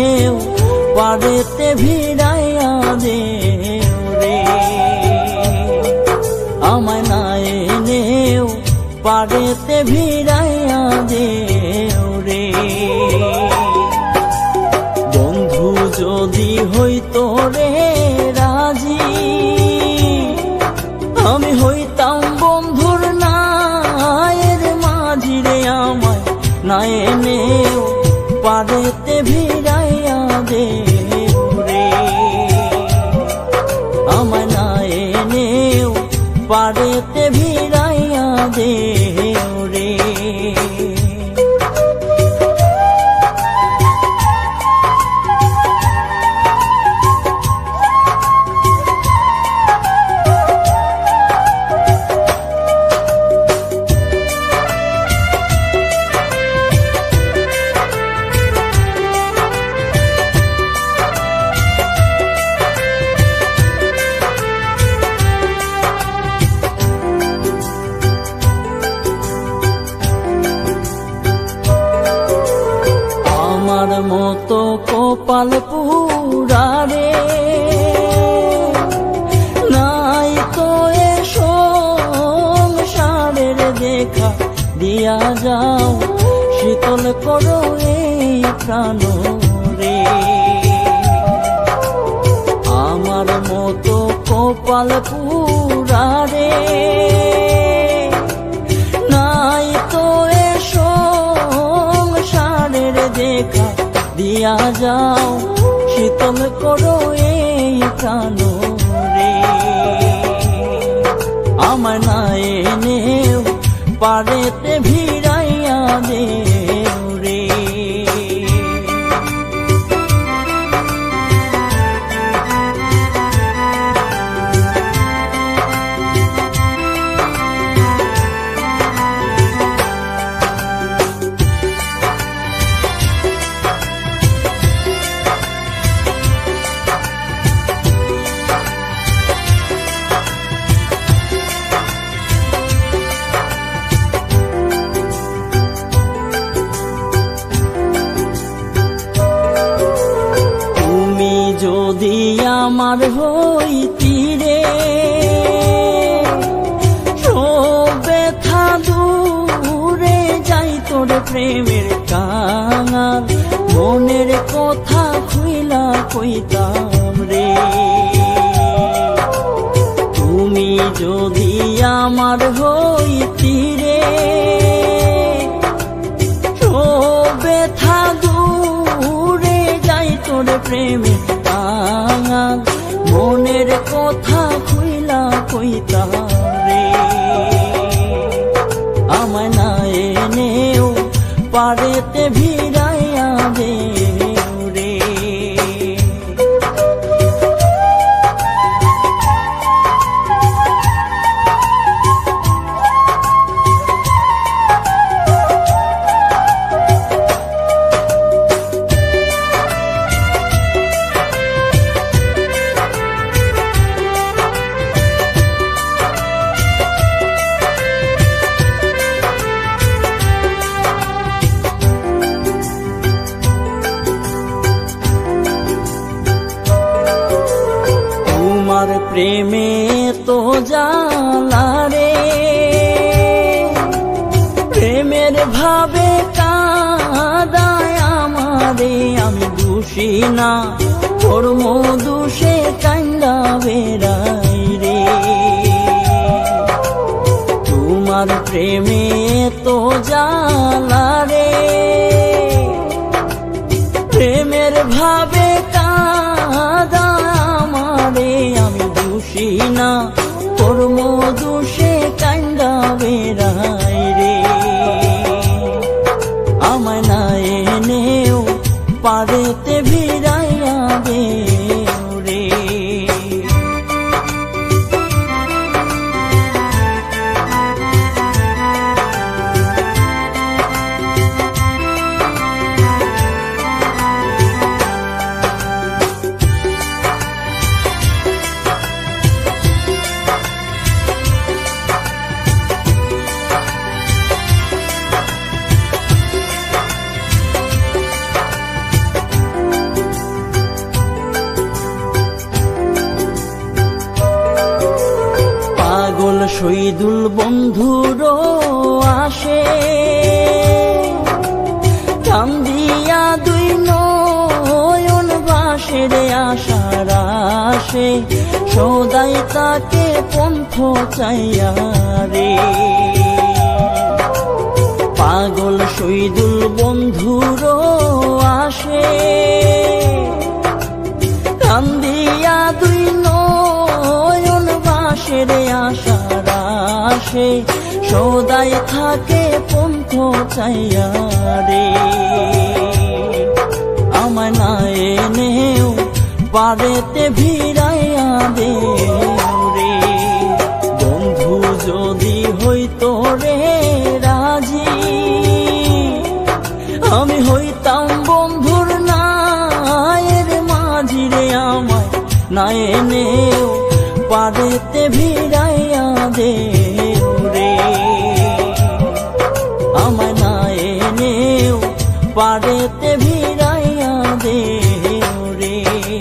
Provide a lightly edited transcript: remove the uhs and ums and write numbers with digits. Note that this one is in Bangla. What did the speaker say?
এনেও পারেতে ভিড়াইয়া দেও রে, আমায় না এনেও পারেতে ভিড়াইয়া দেও রে। বন্ধু যদি হইতো রে রাজি, আমি হইতাম বন্ধুর নায়ের মাঝি রে, আমায় না এনেও পারেতে ভিড়াইয়া দেও রে, আমায় না এনেও পারেতে ভিড়াইয়া দেও রে। আমার মতো কপাল পুরা রে, নাই তো এ সংসারের দেখা, দিয়া যাও শীতল করো এই প্রাণ রে। আমার মতো কপাল পুরা রে, নাই তো এ সংসারের দেখা, দিয়া যাও শীতল করো এই প্রাণ রে। আমার না এনেও পারেতে ভিড়াইয়া দেও রে। যদি আমার হইতি রে সব ব্যথা দূরে যাই, তোর প্রেমের কাঙাল মনের কথা খুইলা কইতাম রে। তুমি যদি আমার হইতি রে সব ব্যথা দূরে যাই, তোর প্রেমে মনের কথা খুইলা কইতাম রে। আমায় না এনেও পারেতে ভিড়াইয়া দেও রে। তোমার প্রেমে তো জ্বালা রে, প্রেমের ভাবে কাঁদায় আমারে। আমি দোষী না, কর্ম দোষে কান্দা বেড়াই রে। তোমার প্রেমে তো জ্বালা রে, প্রেমের ভাবে কাঁদায় আমারে। আমি দোষী না, কর্ম দোষে কান্দা বেড়াই রে। আমায় না এনেও পারেতে ভিড়াইয়া দেও রে। শহীদুল বন্ধুরও আসে, কান্দিয়া দুই নয়ন ভাসে রে আশার আসে, সদাই তাকে পন্থ চাইয়া রে। পাগল শহীদুল বন্ধুরও আসে, কান্দিয়া দুই নয়ন ভাসে রে আশার আসে, সদাই থাকে পন্থ চাইয়া রে। আমায় না এনেও পারেতে ভিড়াইয়া দে রে, বন্ধু যদি হইতো রে রাজি, আমি হইতাম বন্ধুর নায়ের মাঝি রে। আমায় না এনেও পারেতে ভিড়াইয়া দে রে, আমায় না এনেও পারেতে